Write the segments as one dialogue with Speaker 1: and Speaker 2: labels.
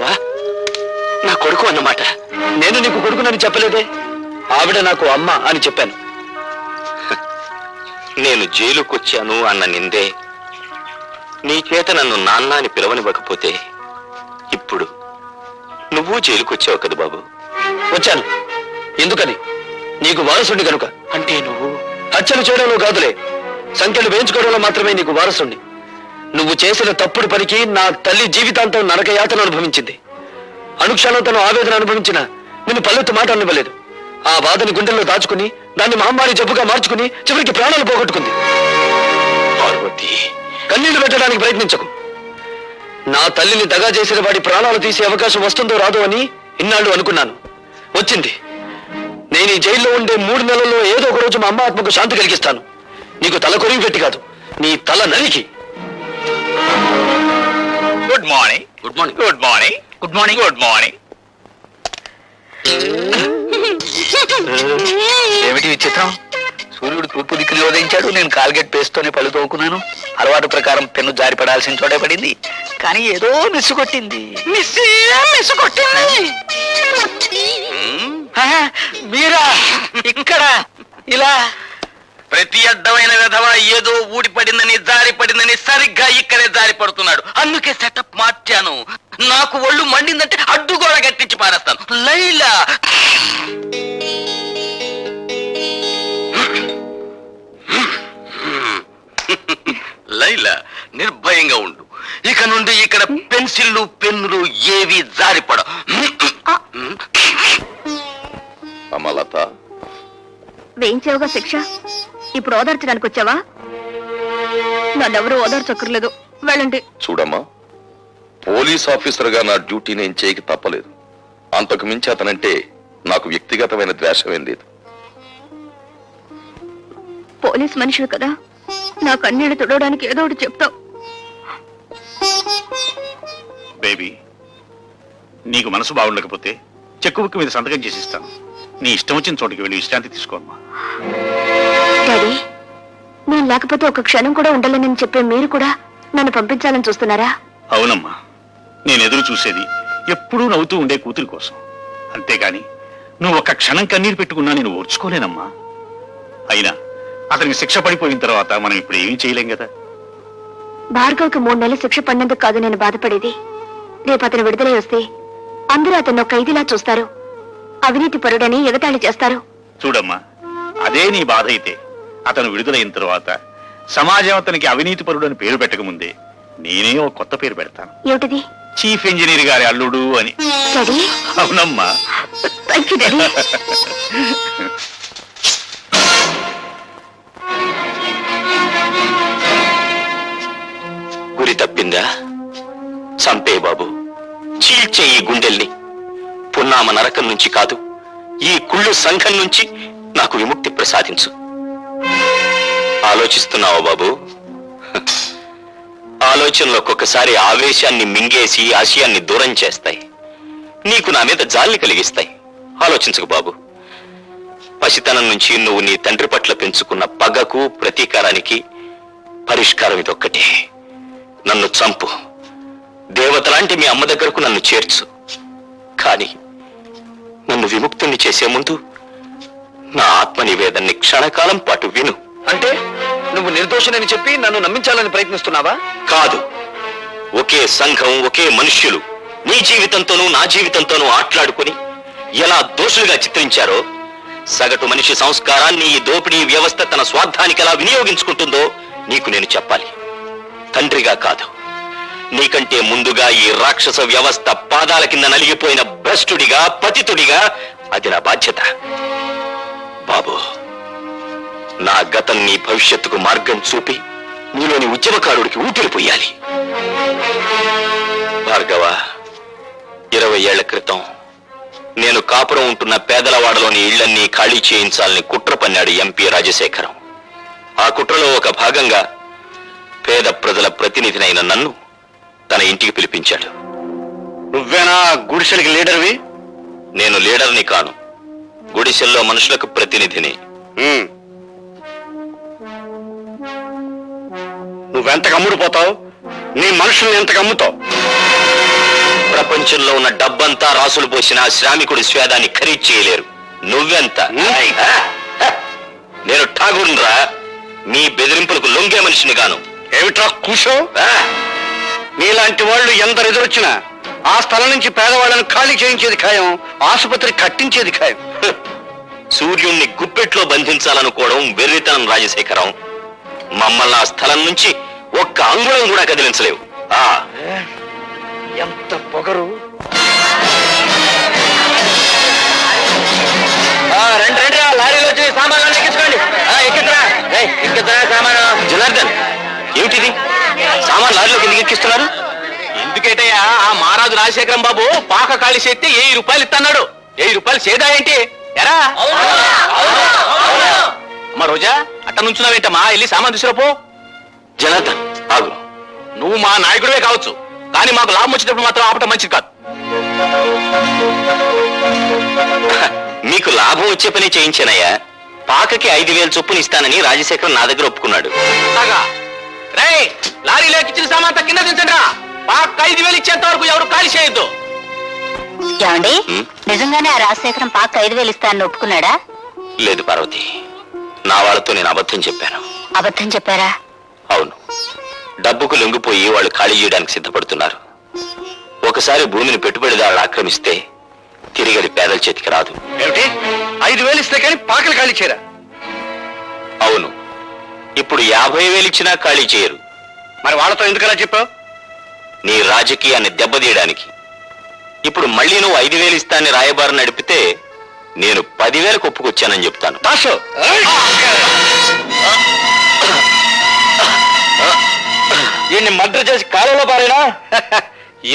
Speaker 1: భార్గవా నా కొడుకు అన్నమాట. నేను నీకు కొడుకునని చెప్పలేదే, ఆవిడ నాకు అమ్మ అని చెప్పాను. నేను జైలుకొచ్చాను అన్న నిందే నీ చేత నన్ను నాన్న అని పిలవనివ్వకపోతే ఇప్పుడు నువ్వు జైలుకొచ్చావు కదా బాబు. వచ్చాను. ఎందుకని? నీకు వారసుండి కనుక. అంటే నువ్వు హత్యలు చేయడంలో కాదులే, సంఖ్యలు వేయించుకోవడంలో మాత్రమే నీకు వారసుండి. నువ్వు చేసిన తప్పుడు పనికి నా తల్లి జీవితాంతం నరకయాతను అనుభవించింది. అనుక్షణం తను ఆవేదన అనుభవించిన నిన్ను పల్లెత్తు మాట అనివ్వలేదు. ఆ బాధని గుండెల్లో దాచుకుని దాన్ని మహమ్మారి జబ్బుగా మార్చుకుని చివరికి ప్రాణాలు పోగొట్టుకుంది. పార్వతి, కన్నీళ్లు పెట్టడానికి ప్రయత్నించకు. నా తల్లిని దగా చేసిన వాడి ప్రాణాలు తీసే అవకాశం వస్తుందో రాదో అని ఇన్నాళ్ళు అనుకున్నాను. వచ్చింది. నేను ఈ జైల్లో ఉండే 3 నెలల్లో ఏదో ఒక రోజు మా అమ్మ ఆత్మకు శాంతి కలిగిస్తాను. నీకు తల కొరివి పెట్టి కాదు, నీ తల నరికి.
Speaker 2: Good morning. Good morning. Good morning. Good morning. Good morning. ఏమిటి విచిత్రం? సూర్యుడు తూర్పు దిక్కులు ఉదయించాడు, నేను కాల్గేట్ పేస్తోనే పళ్ళు తోకున్నాను. అలవాటు ప్రకారం పెన్ను జారి పడాల్సిన చోటే పడింది, కానీ ఏదో మిస్సు కొట్టింది. మీరా ఇక్కడ ఇలా?
Speaker 3: ప్రతి అడ్డమైన విధవ ఏదో ఊడిపడిందని జారి పడిందని సరిగ్గా ఇక్కడే జారి పడుతున్నాడు. అందుకే సెటప్ మార్చాను. నాకు ఒళ్ళు మండిందంటే అడ్డుగోడ గట్టించి పారేస్తాను. లైలా, లైలా నిర్భయంగా ఉండు. ఇక నుండి ఇక్కడ పెన్సిళ్ళు పెన్నులు ఏవి జారిపడ.
Speaker 4: అమలత,
Speaker 5: వేయించావుగా శిక్ష, ఇప్పుడు ఓదార్చడానికి వచ్చావా? నన్నెవరూ ఓదార్చక్కర్లేదు, వెళ్ళండి.
Speaker 4: చూడమ్మా, పోలీస్ ఆఫీసర్ గా నా డ్యూటీ నేను చేయక తప్పలేదు. అంతకు మించి అతనంటే నాకు వ్యక్తిగతమైన ద్వేషమేం లేదు.
Speaker 5: పోలీస్ మనిషివి కదా, నా కన్నీళ్లు తుడవడానికి ఏదో ఒకటి చెప్తావు.
Speaker 2: బేబీ, నీకు మనసు బాగుండకపోతే చెక్కు బుక్ మీద సంతకం చేసి ఇస్తాను. నీ ఇష్టం వచ్చిన చోటికి వెళ్ళి విశ్రాంతి తీసుకోమ్మా.
Speaker 5: డాడీ, నేను లేకపోతే ఒక క్షణం కూడా ఉండాలని చెప్పే మీరు కూడా నన్ను పంపించాలని చూస్తున్నారా?
Speaker 2: అవునమ్మా, నేను ఎదురు చూసేది ఎప్పుడూ నవ్వుతూ ఉండే కూతురి కోసం. అంతేగాని నువ్వు ఒక్క క్షణం కన్నీరు పెట్టుకున్నా నేను ఓర్చుకోలేనమ్మా. అయినా అతనికి శిక్ష పడిపోయిన తర్వాత మనం ఇప్పుడు ఏమీ చేయలేం కదా.
Speaker 5: భార్గవ్కి 3 నెలలు శిక్ష పడినందుకు కాదు నేను బాధపడేది. రేపు అతను విడుదలై వస్తే అందరూ అతను ఖైదీలా చూస్తారు, అవినీతి పరుడని ఎగతాళి చేస్తారు.
Speaker 2: చూడమ్మా, అదే నీ బాధ అయితే అతను విడుదలైన తర్వాత సమాజం అతనికి అవినీతి పరుడు అని పేరు పెట్టకముందే నేనే ఒక కొత్త పేరు పెడతాను.
Speaker 5: ఏమిటిది?
Speaker 2: చీఫ్ ఇంజనీర్ గారి అల్లుడు అని. అవునమ్మా.
Speaker 5: Thank you daddy.
Speaker 1: గురి తప్పిందా? చంపే బాబు, చీల్చే ఈ గుండెల్ని. పున్నామ నరకం నుంచి కాదు, ఈ కుళ్ళు సంఘం నుంచి నాకు విముక్తి ప్రసాదించు. ఆలోచిస్తున్నావా బాబు? ఆలోచనలు ఒక్కొక్కసారి ఆవేశాన్ని మింగేసి ఆశయాన్ని దూరం చేస్తాయి. నీకు నా మీద జాలిని కలిగిస్తాయి. ఆలోచించకు బాబు. పసితనం నుంచి నువ్వు నీ తండ్రి పట్ల పెంచుకున్న పగకు ప్రతీకారానికి పరిష్కారం ఇదొక్కటే. నన్ను చంపు, దేవతలాంటి మీ అమ్మ దగ్గరకు నన్ను చేర్చు. కానీ నన్ను విముక్తుణ్ణి చేసే ముందు నా ఆత్మ నివేదన్ని క్షణకాలం పాటు విను. అంటే నువ్వు నిర్దోషినని చెప్పి నన్ను నమ్మించాలని ప్రయత్నిస్తున్నావా? కాదు. ఒకే సంఘం, ఒకే మనుష్యులు నీ జీవితంతోనూ నా జీవితంతోనూ ఆట్లాడుకుని ఎలా దోషులుగా చిత్రించారో, సగటు మనిషి సంస్కారాన్ని ఈ దోపిడీ వ్యవస్థ తన స్వార్థానికి ఎలా వినియోగించుకుంటుందో నీకు నేను చెప్పాలి. తండ్రిగా కాదు, నీకంటే ముందుగా ఈ రాక్షస వ్యవస్థ పాదాల కింద నలిగిపోయిన భ్రష్టుడిగా, పతితుడిగా అది నా బాధ్యత. బాబు, నా గతం నీ భవిష్యత్తుకు మార్గం చూపి నీలోని ఉద్యమకారుడికి ఊపిరిపోయాలి. భార్గవ, 20 ఏళ్ల క్రితం నేను కాపురం ఉంటున్న పేదలవాడలోని ఇళ్లన్నీ ఖాళీ చేయించాలని కుట్ర పన్నాడు ఎంపీ రాజశేఖరం. ఆ కుట్రలో ఒక భాగంగా పేద ప్రజల ప్రతినిధినైన నన్ను తన ఇంటికి పిలిపించాడు.
Speaker 3: నువ్వేనా గుడిసెలకి లీడర్వి?
Speaker 1: నేను లీడర్ని కాను, గుడిసెల్లో మనుషులకు ప్రతినిధిని.
Speaker 3: నువ్వెంత కమ్ముడిపోతావు? నీ మనుషుల్ని ఎంత కమ్ముతావు?
Speaker 1: ప్రపంచంలో ఉన్న డబ్బంతా రాసులు పోసిన ఆ శ్రామికుడి స్వేదాన్ని ఖరీదు చేయలేరు. నువ్వెంత? నేను ఠాగూర్రా, మీ బెదిరింపులకు లొంగే మనిషిని గాను.
Speaker 6: ఏమిట్రా కూసో? నీలాంటి వాళ్ళు ఎందరు ఎదురొచ్చినా ఆ స్థలం నుంచి పేదవాళ్ళని ఖాళీ చేయించేది ఖాయం, ఆసుపత్రి కట్టించేది ఖాయం.
Speaker 1: సూర్యుణ్ణి గుప్పెట్లో బంధించాలనుకోవడం వెర్రితనం రాజశేఖరం. మమ్మల్ని ఆ స్థలం నుంచి ఒక్క అంగుళం కూడా కదిలించలేవు.
Speaker 6: ఎంత పొగరు!
Speaker 3: రండి రండి, లారీలో వచ్చి సామాన్లు ఎక్కించుకోండి. ఎక్కిద్దరా సామాను.
Speaker 1: జనార్దన్, ఏమిటిది? సామాన్ లారీలోకి ఎందుకు ఎక్కిస్తున్నారు?
Speaker 3: ఎందుకేటయ్యా, ఆ మహారాజు రాజశేఖరం బాబు పాక ఖాళీ చేస్తే 1000 రూపాయలు ఇస్తున్నాడు. 1000 రూపాయలు చేదా ఏంటి? ఎరా అమ్మా రోజా, అట్ట నుంచున్నావేంటమ్మా? వెళ్ళి సామాన్ తీసుకురాపో.
Speaker 1: జనార్దన్ ఆగు.
Speaker 3: నువ్వు మా నాయకుడివే కావచ్చు, కానీ మాకు లాభం వచ్చేటప్పుడు మాత్రం ఆపటం మంచిది కాదు.
Speaker 1: మీకు లాభం వచ్చే పని చేయించానయ్యా. పాకకి 5000 చొప్పున ఇస్తానని రాజశేఖరం నా దగ్గర ఒప్పుకున్నాడు.
Speaker 3: రేయ్, లారీలో ఎక్కించిన సామాన్ కింద దించండి రా. పాక 5000 ఇచ్చేంత వరకు ఎవరు ఖాళీ చేయొద్దు.
Speaker 5: ఏమండి, నిజంగానే ఆ రాజశేఖరం పాక 5000 ఇస్తానని ఒప్పుకున్నాడా?
Speaker 1: లేదు పార్వతి, నా వాళ్ళతో నేను అబద్ధం చెప్పాను.
Speaker 5: అబద్ధం చెప్పారా?
Speaker 1: అవును, డబ్బుకు లొంగిపోయి వాళ్ళు ఖాళీ చేయడానికి సిద్ధపడుతున్నారు. ఒకసారి భూమిని పెట్టుబడిదారులు ఆక్రమిస్తే తిరిగి అది పేదల చేతికి రాదు.
Speaker 6: ఏమిటి, 5000 ఇస్తే కానీ పాకలు ఖాళీ చేయరా?
Speaker 1: అవును, ఇప్పుడు 50,000 ఇచ్చినా ఖాళీ చేయరు.
Speaker 6: మరి వాళ్ళతో ఎందుకలా చెప్పావు?
Speaker 1: నీ రాజకీయాన్ని దెబ్బతీయడానికి. ఇప్పుడు మళ్ళీ నువ్వు 5,000 ఇస్తానని రాయబారం నడిపితే నేను 10,000కు ఒప్పుకొచ్చానని చెప్తాను.
Speaker 6: దాసు,
Speaker 3: వీడిని మర్డర్ చేసి కాలంలో పారేనా?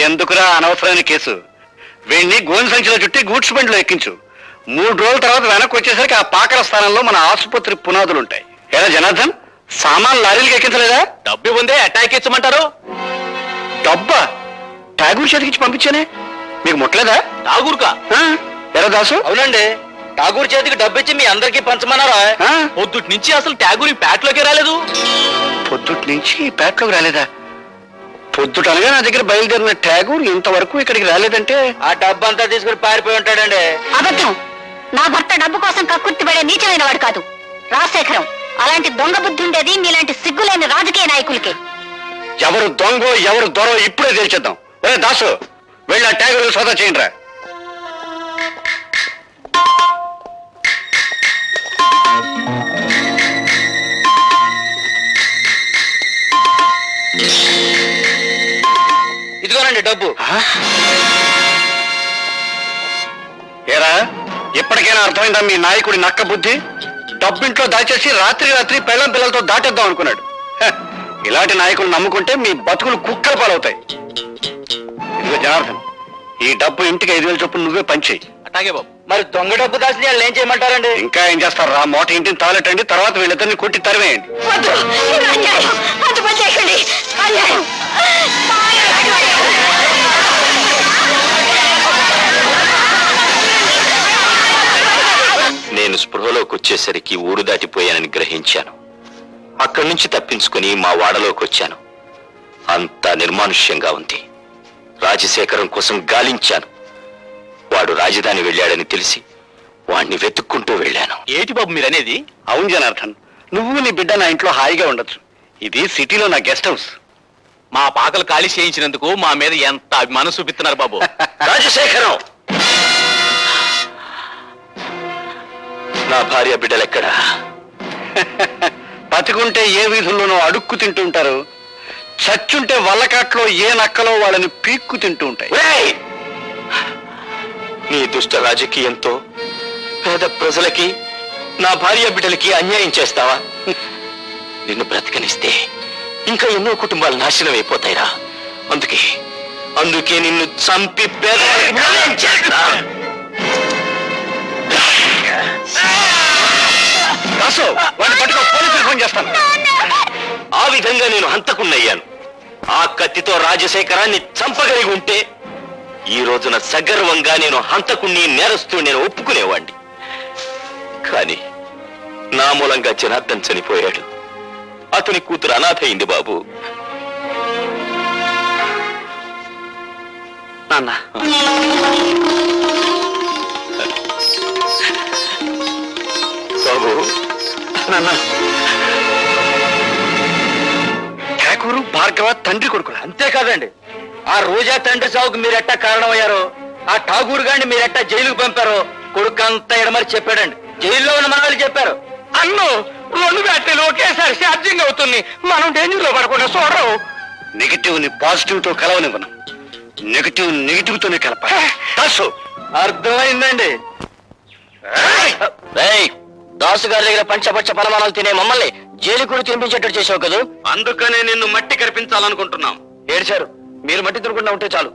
Speaker 6: ఎందుకురా అనవసరమైన కేసు? వీడిని గోని సంచిలో చుట్టి గూడ్స్ బండిలో ఎక్కించు. 3 రోజుల తర్వాత వెనక్కి వచ్చేసరికి ఆ పాకల స్థానంలో మన ఆసుపత్రి పునాదులుంటాయి. ఏరా జనార్దన్, సామాన్ లారీలకు ఎక్కించలేదా?
Speaker 3: డబ్బు ఉందే అటాక్ ఇచ్చమంటారు.
Speaker 6: డబ్బా ఠాగూర్ చేతికిచ్చి పంపించానే, మీకు ముట్టలేదా?
Speaker 3: ఠాగూర్కా?
Speaker 6: ఎరా దాసు?
Speaker 3: అవునండి, ఠాగూర్ చేతికి డబ్బు ఇచ్చి మీ అందరికీ పంచమన్నారా? పొద్దుటి నుంచి అసలు ఠాగూర్ ఈ పేటలోకి రాలేదు.
Speaker 6: పొద్దుటి నుంచి పేటలోకి రాలేదా? పొద్దుట అనగా నా దగ్గర బయలుదేరిన ఠాగూర్ ఇంతవరకు ఇక్కడికి రాలేదంటే
Speaker 3: ఆ డబ్బు అంతా తీసుకుని పారిపోయి ఉంటాడండి.
Speaker 5: అబద్ధం. నా భర్త డబ్బు కోసం కక్కుర్తి పడే నీచమైన వాడు కాదు రాజశేఖరం. అలాంటి దొంగ బుద్ధి ఉండేది మీలాంటి సిగ్గులేని రాజకీయ నాయకులకి.
Speaker 6: ఎవరు దొంగో ఎవరు దొరో ఇప్పుడే తెలిచేద్దాం. ఒరే దాసు, వెళ్ళి ఆ ఠాగూర్ సోదా చేయండి రా.
Speaker 3: ఇదిగోనండి డబ్బు.
Speaker 6: ఏరా, ఇప్పటికైనా అర్థమైందా మీ నాయకుడి నక్క బుద్ధి? డబ్బింట్లో దాచేసి రాత్రి రాత్రి పెళ్ళం పిల్లలతో దాటేద్దాం అనుకున్నాడు. ఇలాంటి నాయకులు నమ్ముకుంటే మీ బతుకులు కుక్కల పాలవుతాయి. ఇదిగో జనార్దన్, ఈ డబ్బు ఇంటికి 5,000 చొప్పున నువ్వే పంచేయి.
Speaker 3: అట్లాగే బాబు. మరి దొంగ డబ్బు దాచిన వాళ్ళు ఏం చేయమంటారండి?
Speaker 6: ఇంకా ఏం చేస్తారు రా, మోట ఇంటిని తాలెట్టండి, తర్వాత వీళ్ళిద్దరిని కొట్టి తరివేయండి.
Speaker 1: నేను స్పృహలోకి వచ్చేసరికి ఊరు దాటిపోయానని గ్రహించాను. అక్కడి నుంచి తప్పించుకుని మా వాడలోకి వచ్చాను. అంతా నిర్మానుష్యంగా ఉంది. రాజశేఖరం కోసం గాలించాను. వాడు రాజధాని వెళ్ళాడని తెలిసి వాణ్ణి వెతుక్కుంటూ వెళ్ళాను.
Speaker 3: ఏంటి బాబు మీరనేది?
Speaker 6: అవును జనార్దన్, నువ్వు నీ బిడ్డ నా ఇంట్లో హాయిగా ఉండొచ్చు. ఇది సిటీలో నా గెస్ట్ హౌస్.
Speaker 3: మా పాకలు ఖాళీ చేయించినందుకు మా మీద ఎంత అభిమానం చూపిస్తున్నారు బాబు.
Speaker 1: రాజశేఖరం, నా భార్య బిడ్డలెక్కడా?
Speaker 6: బతికుంటే ఏ వీధుల్లోనో అడుక్కు తింటూ ఉంటారు, చచ్చుంటే వల్లకాట్లో ఏ నక్కలో వాళ్ళని పీక్కు తింటూ ఉంటాయి.
Speaker 1: ఒరేయ్! నీ దుష్ట రాజకీయంతో పేద ప్రజలకి, నా భార్య బిడ్డలకి అన్యాయం చేస్తావా? నిన్ను బ్రతకనిస్తే ఇంకా ఎన్నో కుటుంబాలు నాశనం అయిపోతాయిరా. అందుకే నిన్ను చంపి పేదవాళ్ళకి న్యాయం చేస్తా.
Speaker 6: దాసు, వాడిని పట్టుకో, పోలీసులు ఫోన్ చేస్తాను.
Speaker 1: ఆ విధంగా నేను హంతకున్నయ్యాను. ఆ కత్తితో రాజశేఖరాన్ని చంపగలిగి ఉంటే ఈ రోజున సగర్వంగా నేను హంతకుణ్ణి, నేరస్తూ నేను ఒప్పుకునేవాణ్ణి. కానీ నా మూలంగా జనార్దన్ చనిపోయాడు. అతని కూతురు అనాథ అయింది బాబు.
Speaker 6: నాన్న
Speaker 1: బాబు,
Speaker 6: నాన్న ఠాకూరు భార్గవ తండ్రి కొడుకులు.
Speaker 3: అంతేకాదండి, ఆ రోజా తండ్రి సావుకు మీరెట్టా కారణమయ్యారో, ఆ ఠాగూర్ గారిని మీరెట్టా జైలుకు పంపారో కొడుకు అంతా ఎడమరి చెప్పాడండి. జైల్లో ఉన్న మనవాళ్ళు చెప్పారు. అన్ను 2 బ్యాటరీలు ఒకేసారి ఛార్జింగ్ అవుతుంది, మనం డేంజర్ లో పడకుండా చూడరు.
Speaker 6: నెగిటివ్ ని పాజిటివ్ తో కలవనివ్వను, నెగిటివ్ నెగిటివ్ తోనే కలపాలి. దాసు,
Speaker 3: అర్థమైందండి. దాసు గారి దగ్గర పంచపక్ష పరమాణాలు తినే మమ్మల్ని జైలు కూడా తినిపించేటట్టు చేసావు కదా.
Speaker 6: అందుకనే నిన్ను మట్టి కనిపించాలనుకుంటున్నాం.
Speaker 3: ఏడ్చారు, మీరు మట్టి తినకుండా ఉంటే చాలు.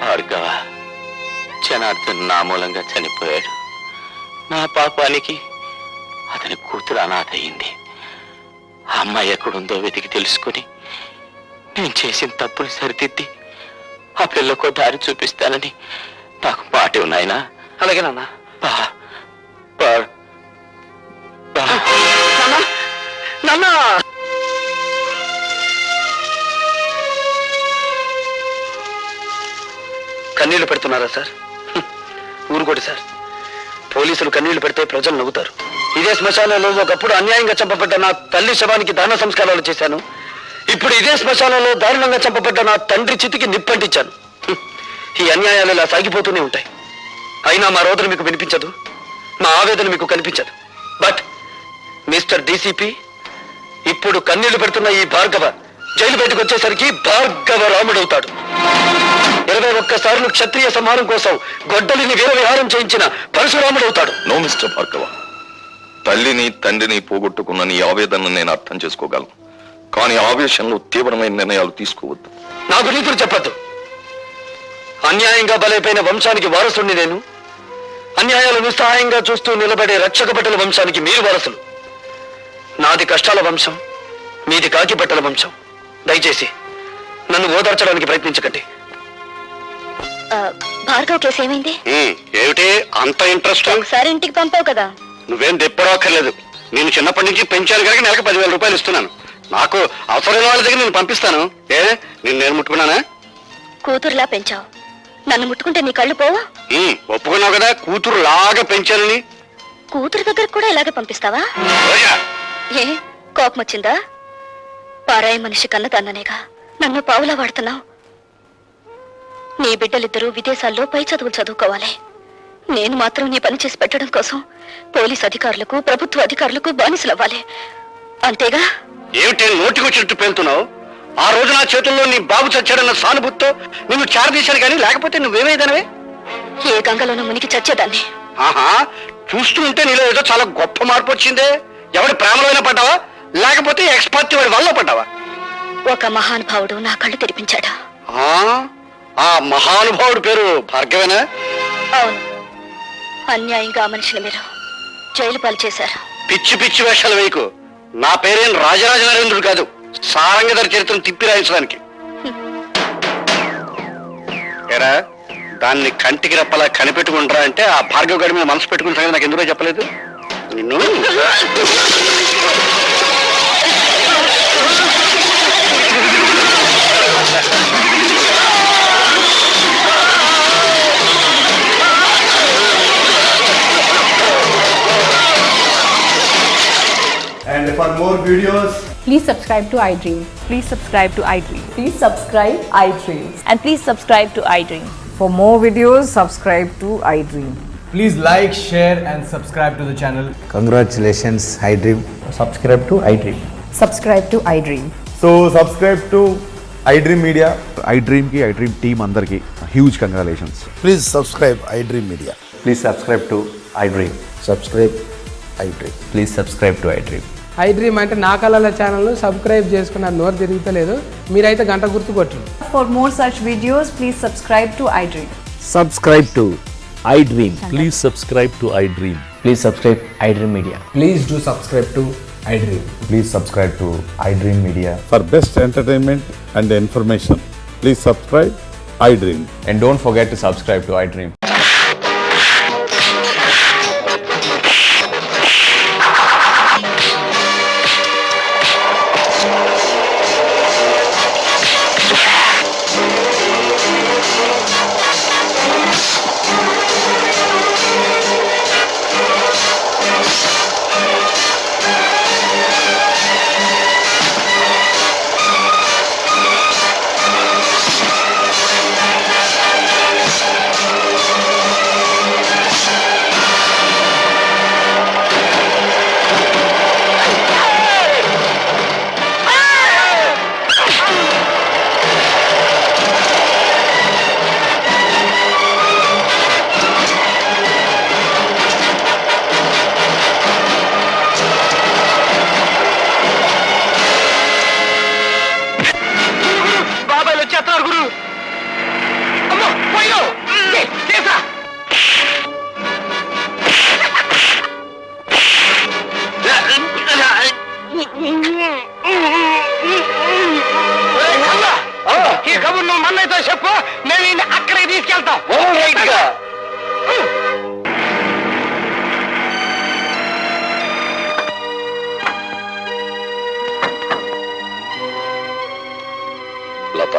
Speaker 1: భార్గవ, జనార్దన్ నా మూలంగా చనిపోయాడు. నా పాపానికి అతని కూతురు అనాథ అయింది. ఆ అమ్మాయి ఎక్కడుందో వెతికి తెలుసుకుని నేను చేసిన తప్పులు సరిదిద్ది ఆ పిల్లకు దారి చూపిస్తానని నాకు మాట ఉన్నాయనా.
Speaker 6: అలాగే నాన్న. నాన్న, కన్నీళ్లు పెడుతున్నారా సార్? ఊరుకోటి సార్, పోలీసులు కన్నీళ్లు పెడితే ప్రజలు నవ్వుతారు. ఇదే శ్మశానంలో ఒకప్పుడు అన్యాయంగా చంపబడ్డ నా తల్లి శవానికి దాన సంస్కారాలు చేశాను. ఇప్పుడు ఇదే శ్మశానంలో దారుణంగా చంపబడ్డ నా తండ్రి చితికి నిప్పంటించాను. ఈ అన్యాయాలు ఇలా సాగిపోతూనే ఉంటాయి. అయినా మా రోదన మీకు వినిపించదు, మా ఆవేదన మీకు కనిపించదు. బట్ మిస్టర్ డీసీపీ, ఇప్పుడు కన్నీళ్లు పెడుతున్న ఈ భార్గవ జైలు బయటకు వచ్చేసరికి భార్గవ రాముడవుతాడు. 21 సార్లు క్షత్రియ సంహారం కోసం గొడ్డలిని వీర విహారం చేయించిన పరశురాముడవుతాడు.
Speaker 4: నో మిస్టర్ భార్గవ, తల్లిని తండ్రిని పోగొట్టుకున్న నీ ఆవేదనను నేను అర్థం చేసుకోగలను. కానీ ఆవేశంలో తీవ్రమైన నిర్ణయాలు తీసుకోవద్దు.
Speaker 6: నాకు నీతులు చెప్పద్దు. అన్యాయంగా బలైపోయిన వంశానికి వారసుని నేను. అన్యాయాలు నిస్సహాయంగా చూస్తూ నిలబడే రక్షక బట్టల వంశానికి మీరు వారసులు. నాది కష్టాల వంశం, మీది కాకి బట్టల వంశం. దయచేసి నన్ను ఓదార్చడానికి ప్రయత్నించకండి.
Speaker 5: భార్గవ్ కేసు ఏమైంది?
Speaker 6: ఏమిటి అంత ఇంట్రెస్ట్?
Speaker 5: ఒకసారి ఇంటికి పంపావు కదా.
Speaker 6: నువ్వేం తెప్పడక్కర్లేదు. నేను చిన్నప్పటి నుంచి పెంచాను కనుక నెలకు 10,000 రూపాయలు ఇస్తున్నాను. నాకు అవసరమైన వాళ్ళ దగ్గర నేను పంపిస్తాను. నేను ముట్టుకున్నానా?
Speaker 5: కూతురులా పెంచావు, నన్ను ముట్టుకుంటే నీ కళ్ళు పోవా?
Speaker 6: ఒప్పుకున్నావు కదా కూతురు లాగా పెంచానని.
Speaker 5: కూతురు దగ్గర కూడా ఇలాగే పంపిస్తావా? ఏ కోపం వచ్చిందా? పారాయి మనిషి కన్నదాన్ననేగా నన్ను పావులా వాడుతున్నావు. నీ బిడ్డలిద్దరూ విదేశాల్లో పై చదువులు చదువుకోవాలి. నేను మాత్రం నీ పని చేసి పెట్టడం కోసం పోలీస్ అధికారులకు, ప్రభుత్వ అధికారులకు బానిసలవ్వాలి. అంతేగా?
Speaker 6: ఏమిటి నోటికొచ్చినట్టు పేలుతున్నావు? ఆ రోజు నా చేతుల్లో నీ బాబు చచ్చాడన్న సానుభూతితో నిన్ను చేరదీశాను, కానీ లేకపోతే నువ్వేమైదానవే?
Speaker 5: ఏ గంగలోనూ మునిగి చచ్చేదాన్ని.
Speaker 6: ఆహా, చూస్తూ ఉంటే నీలో ఏదో చాలా గొప్ప మార్పు వచ్చిందే. ఎవడి ప్రేమలో అయినా పడ్డావా, లేకపోతే ఎక్స్పర్ట్ వాడి వల్ల పడ్డావా?
Speaker 5: ఒక మహానుభావుడు నా కళ్ళు తెరిపించాడు.
Speaker 6: ఆ మహానుభావుడి పేరు భార్గవేనా?
Speaker 5: అవును, అన్యాయంగా ఆ మనిషిని మీరు జైలు పాలు చేశారు.
Speaker 6: పిచ్చి పిచ్చి వేషాలు వేయకు. నా పేరేం రాజరాజ నరేంద్రుడు కాదు, సారంగధర చరిత్రను తిప్పి రాయించడానికి. ఏరా, దాన్ని కంటికి రెప్పలా కనిపెట్టుకుంటారా అంటే ఆ భార్గవ గడి మీద మనసు పెట్టుకున్న సంగతి నాకు ఎందుకో చెప్పలేదు నిన్ను.
Speaker 7: And for more videos,
Speaker 8: Please subscribe to iDream.
Speaker 9: Please subscribe to iDream.
Speaker 8: Please subscribe iDream.
Speaker 9: And please subscribe to iDream.
Speaker 8: For more videos, subscribe to iDream.
Speaker 7: please like, share and subscribe to the channel.
Speaker 10: Congratulations, iDream. Subscribe to iDream.
Speaker 8: Subscribe to iDream.
Speaker 7: So subscribe to iDream Media.
Speaker 11: iDream ki iDream team andarki huge congratulations.
Speaker 10: Please subscribe iDream Media.
Speaker 11: Please subscribe to iDream.
Speaker 10: Subscribe iDream.
Speaker 11: Please subscribe to iDream.
Speaker 8: iDream అంటే నా కళల channel subscribe చేసుకున్న నోరు తిరుగుతలేదు. మీరైతే గంట గుర్తు కొట్టండి.
Speaker 9: For more such videos, please subscribe to iDream.
Speaker 10: Subscribe to iDream.
Speaker 11: Please subscribe to iDream.
Speaker 10: Please subscribe iDream Media.
Speaker 7: Please do subscribe to iDream.
Speaker 11: Please subscribe to iDream Media.
Speaker 12: For best entertainment and information, please subscribe iDream.
Speaker 11: And don't forget to subscribe to iDream.
Speaker 6: ఈ కబుర్ నువ్వు మన్నైతో చెప్పు, మేము ఈయన్ని అక్కడికి తీసుకెళ్తాం.
Speaker 4: లత,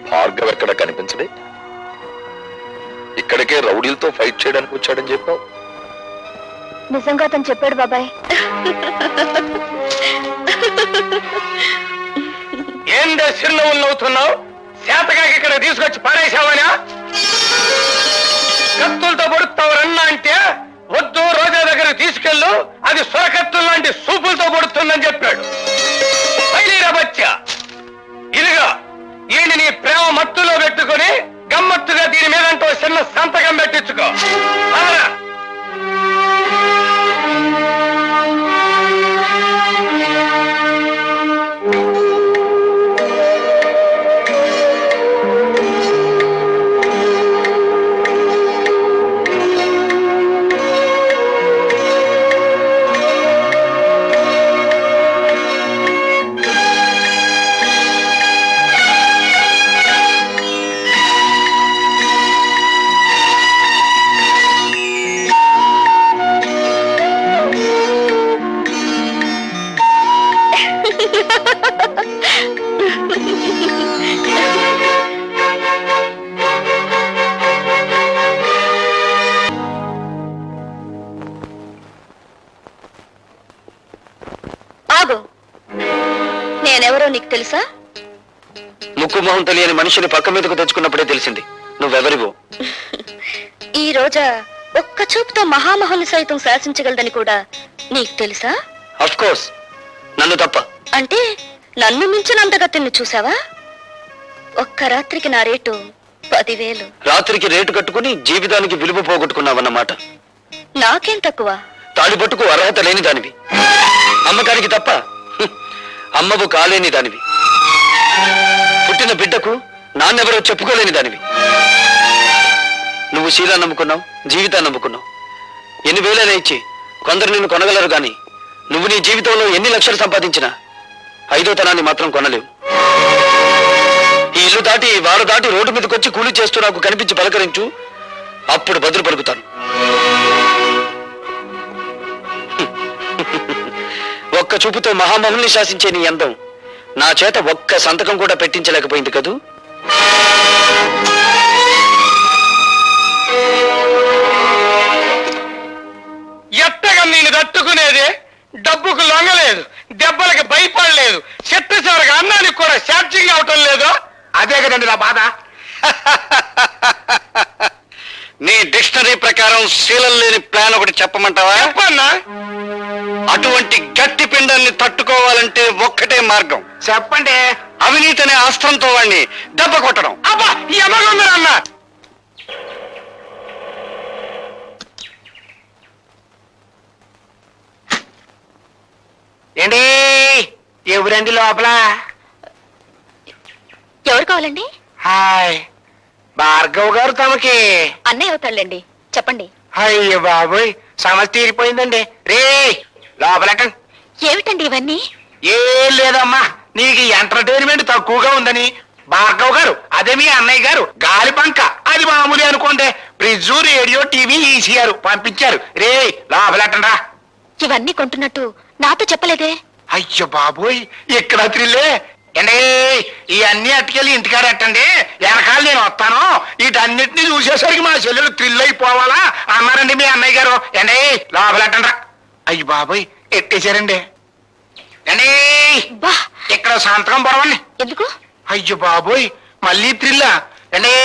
Speaker 4: భార్గవ్ ఎక్కడ కనిపించడే? ఇక్కడికే రౌడీలతో fight చేయడానికి వచ్చాడని చెప్పావు.
Speaker 5: నిజంగా అతను చెప్పాడు బాబాయ్.
Speaker 6: ఏందే చిరునవ్వులు నవ్వుతున్నావు? శాతకాకి ఇక్కడ తీసుకొచ్చి పారేశావనా? కత్తులతో పొడుస్తావు రన్నా అంటే వద్దు, రోజా దగ్గర తీసుకెళ్ళు, అది సొరకత్తులు లాంటి సూపులతో పొడుతుందని చెప్పాడు. బచ్చా, ఇదిగా ఈయన నీ ప్రేమ మత్తులో పెట్టుకుని గమ్మత్తుగా దీని మీదంటూ చిన్న సంతకం పెట్టించుకో.
Speaker 5: ఆగు, నేనెవరో నీకు తెలుసా?
Speaker 6: ముక్కు మొహం తెలియని మనిషిని పక్క మీదకు తెచ్చుకున్నప్పుడే తెలిసింది నువ్వెవరివో.
Speaker 5: ఈ రోజా ఒక్క చూపుతో మహామహుల్ని సైతం శాసించగలదని కూడా నీకు తెలుసా?
Speaker 6: ఆఫ్ కోర్స్, నన్ను తప్ప.
Speaker 5: అంటే నన్ను మించినంతగా తిన్ను చూసావా? ఒక్క రాత్రికి నా రేటు 10,000.
Speaker 6: రాత్రికి రేటు కట్టుకుని జీవితానికి విలువ పోగొట్టుకున్నావన్నమాట.
Speaker 5: నాకేం తక్కువ?
Speaker 6: తాడిపట్టుకు అర్హత లేని దానివి, అమ్మకానికి తప్ప అమ్మవు కాలేని దానివి. కన్న బిడ్డకు నాన్నెవరో చెప్పుకోలేని దానివి. నువ్వు శీలాన్ని నమ్ముకున్నావు, జీవితాన్ని నమ్ముకున్నావు. ఎన్ని వేలైనా ఇచ్చి కొందరు నిన్ను కొనగలరు గాని నువ్వు నీ జీవితంలో ఎన్ని లక్షలు సంపాదించినా 5వ తనాన్ని మాత్రం కొనలేవు. ఈ ఇల్లు దాటి వారు దాటి రోడ్డు మీదకి వచ్చి కూలీ చేస్తూ నాకు కనిపించి పలకరించు, అప్పుడు బదులు పలుకుతాను. ఒక్క చూపుతో మహామహుల్ని శాసించే నీ అందం నా చేత ఒక్క సంతకం కూడా పెట్టించలేకపోయింది కదూ.
Speaker 3: ఎట్టగా నేను తట్టుకునేది, డబ్బుకు లొంగలేదు, దెబ్బలకి భయపడలేదు, చెట్టు చివరికి అన్నానికి కూడా ఛార్జింగ్ అవటం లేదు. అదే కదండి నా బాధ.
Speaker 6: నీ డిక్షనరీ ప్రకారం శీలం లేని ప్లాన్ ఒకటి చెప్పమంటావా?
Speaker 3: చెప్పన్నా.
Speaker 6: అటువంటి గట్టి పిండాన్ని తట్టుకోవాలంటే ఒక్కటే మార్గం.
Speaker 3: చెప్పండి.
Speaker 6: అవినీతి అనే అస్త్రంతో వాడిని దెబ్బ కొట్టడం.
Speaker 3: అబ్బా ఎమగుందరన్నా. ఏంటి ఎవరండి లోపల?
Speaker 5: ఎవరు కావాలండి?
Speaker 3: హాయ్, భార్గవ్ గారు తమకి
Speaker 5: అన్నయ్య అవుతాళ్ళండి, చెప్పండి.
Speaker 3: అయ్యో బాబోయ్, సమస్య తీరిపోయిందండి. రే లోపలక.
Speaker 5: ఏమిటండి ఇవన్నీ?
Speaker 3: ఏం లేదమ్మా, నీకు ఎంటర్టైన్మెంట్ తక్కువగా ఉందని భార్గవ్ గారు, అదే మీ అన్నయ్య గారు గాలి పంక, అది మామూలు అనుకోండి, ఫ్రిడ్జ్, రేడియో, టీవీ, ఈసీఆర్ పంపించారు. రే లోపలెట్టండా.
Speaker 5: ఇవన్నీ కొంటున్నట్టు నాతో చెప్పలేదే?
Speaker 3: అయ్యో బాబోయ్, ఇక్కడ త్రిల్లే. అండి ఇవన్నీ అట్టుకెళ్ళి ఇంటికాడ ఎట్టండి, వెనకాల నేను వస్తాను, వీటన్నిటిని చూసేసరికి మా చెల్లెలు థ్రిల్ అయిపోవాలా అన్నారండి మీ అన్నయ్య గారు. అండి లోపలెట్టండ్రా. అయ్యి బాబోయ్ ఎట్టేశారండి. అండి ఇక్కడ సంతకం పొరవండి.
Speaker 5: ఎందుకు?
Speaker 3: అయ్యో బాబోయ్ మళ్ళీ థ్రిల్లా. అండి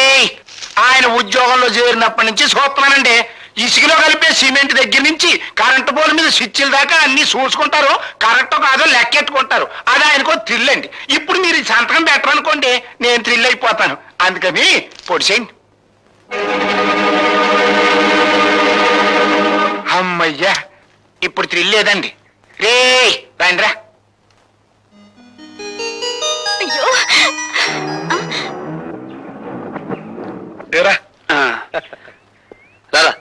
Speaker 3: ఆయన ఉద్యోగంలో చేరినప్పటి నుంచి చూస్తున్నానండి, ఇసుకలో కలిపే సిమెంట్ దగ్గర నుంచి కరెంటు పోల్ మీద స్విచ్ల దాకా అన్ని చూసుకుంటారు, కరెక్టో కాదో లెక్కెట్టుకుంటారు. అది ఆయనకో థ్రిల్ అండి. ఇప్పుడు మీరు ఈ సంతకం పెట్టరనుకోండి, నేను థ్రిల్ అయిపోతాను. అందుకని పొడిసేయండి. అమ్మయ్యా, ఇప్పుడు థ్రిల్ లేదండి. రే రండిరా.
Speaker 5: అయ్యో
Speaker 3: రా.
Speaker 6: రారా.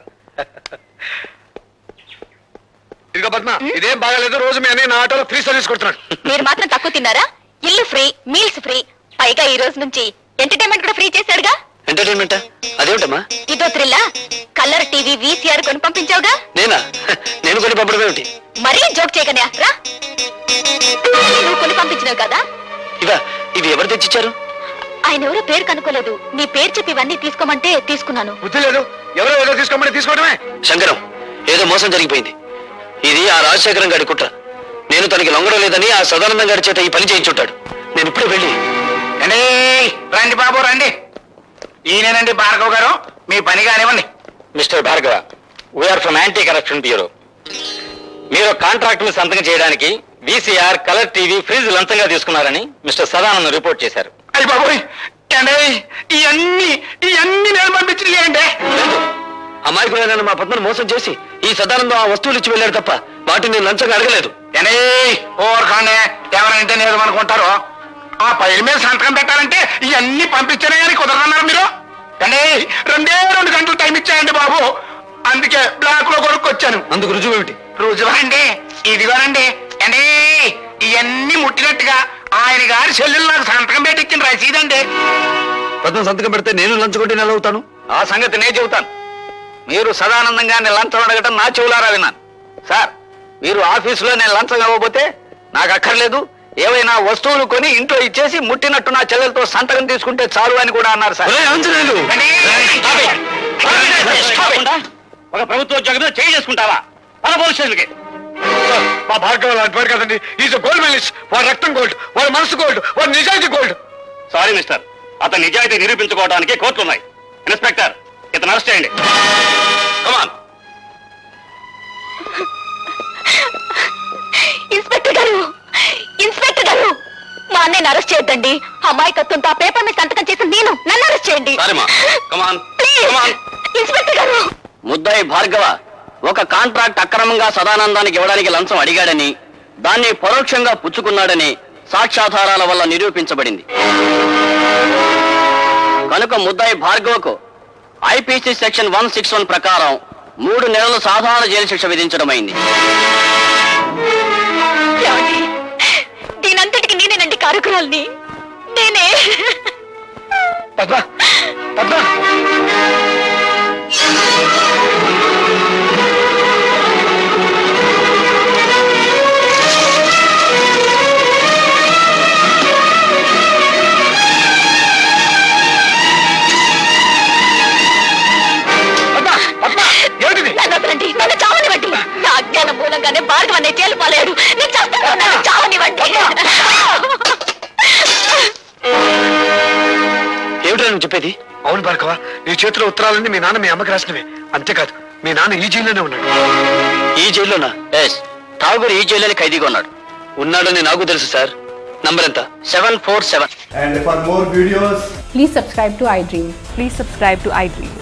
Speaker 3: ఇదిగో పద్మ, ఇదేం బాగాలేదు. రోజు మీ అన్నయ్య నా ఆటోలో ఫ్రీ సర్వీస్ కొడుతున్నాడు.
Speaker 5: మీరు మాత్రం తక్కువ తిన్నారా? ఇల్లు ఫ్రీ, మీల్స్ ఫ్రీ, పైగా ఈ రోజు నుంచి ఎంటర్టైన్మెంట్ కూడా ఫ్రీ చేశాడుగా.
Speaker 6: ఎంటర్టైన్మెంటా? అదేమిటమ్మా?
Speaker 5: ఇదో థ్రిల్లా. కలర్ టీవీ, వీసీఆర్ కొని పంపించావుగా.
Speaker 6: నేనా? నేను కొని పంపడం ఏమిటి?
Speaker 5: మరీ జోక్ చేయకనే రా. నువ్వు కొని పంపించినావు కదా.
Speaker 6: ఇవి ఎవరు తెచ్చిచ్చారు?
Speaker 5: ఆయన ఎవరో పేరు కనుక్కోలేదు, నీ పేరు చెప్పి ఇవన్నీ తీసుకోమంటే తీసుకున్నాను.
Speaker 3: బుద్ధి లేదు, ఎవరో ఏదో తీసుకోమని తీసుకోవడమే.
Speaker 6: శంకరం, ఏదో మోసం జరిగిపోయింది. ఇది ఆ రాజశేఖరం గారి కుట్ర. నేను తనకి లొంగడం లేదని ఆ సదానందం గారి చేత ఈ పని చేయించుంటాడు. నేను ఇప్పుడే వెళ్ళి.
Speaker 3: అండి రండి బాబు రండి. ఈయనేనండి భార్గవ్ గారు, మీ పని కానివ్వండి.
Speaker 6: Mister Bhargava, we're from anti corruption bureau. మీరు కాంట్రాక్ట్ ని సంతకం చేయడానికి వీసీఆర్, కలర్ టీవీ, ఫ్రిడ్జ్ లంచంగా తీసుకున్నారని మిస్టర్ సదానందం రిపోర్ట్ చేశారు.
Speaker 3: అయ్యి బాబోయ్, అండి ఇవన్నీ నేను పంపించింది.
Speaker 6: అమాయకులైన మా పద్మను మోసం చేసి ఈ సదానందం ఆ వస్తువులు ఇచ్చి వెళ్ళాడు తప్ప వాటిని నేను లంచంగా అడగలేదు.
Speaker 3: ఓర్ఖాండే ఎవరంటే నేను అనుకుంటారు. ఆ పైల మీద సంతకం పెట్టాలంటే ఇవన్నీ పంపించానే కానీ కుదరదన్నారు మీరు. అండి 2 గంటలు టైం ఇచ్చాయండి బాబు, అందుకే బ్లాక్ లో కొనుక్కొచ్చాను.
Speaker 6: అందుకు రుజువు ఏమిటి?
Speaker 3: రుజువా అండి? ఇదిగోనండి. అండి ఇవన్నీ ముట్టినట్టుగా ఆయన గారి చెల్లెలు నాకు సంతకం పెట్టించిన రసీదండి.
Speaker 6: పద్మ సంతకం పెడితే నేను లంచుకుంటే నెల అవుతాను. ఆ సంగతి నేను చెబుతాను. మీరు సదానందంగా నేను లంచం అడగటం నా చెవులారా విన్నాను. సార్, మీరు ఆఫీసులో నేను లంచం ఇవ్వబోతే నాకు అక్కర్లేదు, ఏవైనా వస్తువులు కొని ఇంట్లో ఇచ్చేసి ముట్టినట్టు నా చెల్లెలతో సంతకం తీసుకుంటే చాలు అని కూడా అన్నారు సార్. ఒక ప్రభుత్వ ఉద్యోగంలో చేయి చేసుకుంటావా? మన పోలీస్ స్టేషన్కి.
Speaker 3: మా భార్గవ్ లాంటి వాడు కదండి. Is gold medalist. వాడు రక్తం గోల్డ్, వాడు మనసు గోల్డ్, వాడు నిజాయితీ గోల్డ్.
Speaker 6: సారీ మిస్టర్, అతని నిజాయితీ నిరూపించుకోవడానికి కోర్టులు ఉన్నాయి. ఇన్స్పెక్టర్, ఇతను అరెస్ట్ చేయండి. కమాన్.
Speaker 5: ఇన్స్పెక్టర్ గారు, ఇన్స్పెక్టర్ గారు, మా అన్నయ్యని అరెస్ట్ చేయొద్దండి. అమాయకత్వంతో ఆ పేపర్ మీద సంతకం చేసి నన్ను అరెస్ట్ చేయండి. ఇన్స్పెక్టర్ గారు.
Speaker 6: ముద్దాయి భార్గవ ఒక కాంట్రాక్ట్ అక్రమంగా సదానందానికి ఇవ్వడానికి లంచం అడిగాడని, దాన్ని పరోక్షంగా పుచ్చుకున్నాడని సాక్ష్యాధారాల వల్ల నిరూపించబడింది. కనుక ముద్దాయి భార్గవకు ఐపీసీ సెక్షన్ 161 ప్రకారం 3 నెలలు సాధారణ జైలు శిక్ష విధించడమైంది.
Speaker 5: దీనంతటికి నేనేనండి కారకురాల్ని. నేనే.
Speaker 6: పద్మ పద్మ
Speaker 5: నన్ను చావనివ్వండి. నా అజ్ఞానం మూలంగానే భార్గవ అనే జైలు పాలేడు. నేను చేస్తాను. నన్ను చావనివ్వండి.
Speaker 6: ఏమిటో నువ్వు చెప్పేది?
Speaker 13: అవును భార్గవ, నీ చేతిలో ఉత్తరాలన్నీ మీ నాన్న మీ అమ్మకి రాసినవే. అంతేకాదు మీ నాన్న ఈ జైల్లోనే ఉన్నాడు.
Speaker 6: ఈ జైల్లోనా? ఎస్, ఠాగూర్ ఈ జైల్లోనే ఖైదీగా ఉన్నాడు. ఉన్నాడని నాకు తెలుసు సార్. నంబర్ ఎంత? 747.
Speaker 7: And for more videos,
Speaker 9: Please subscribe to iDream. Please subscribe to iDream.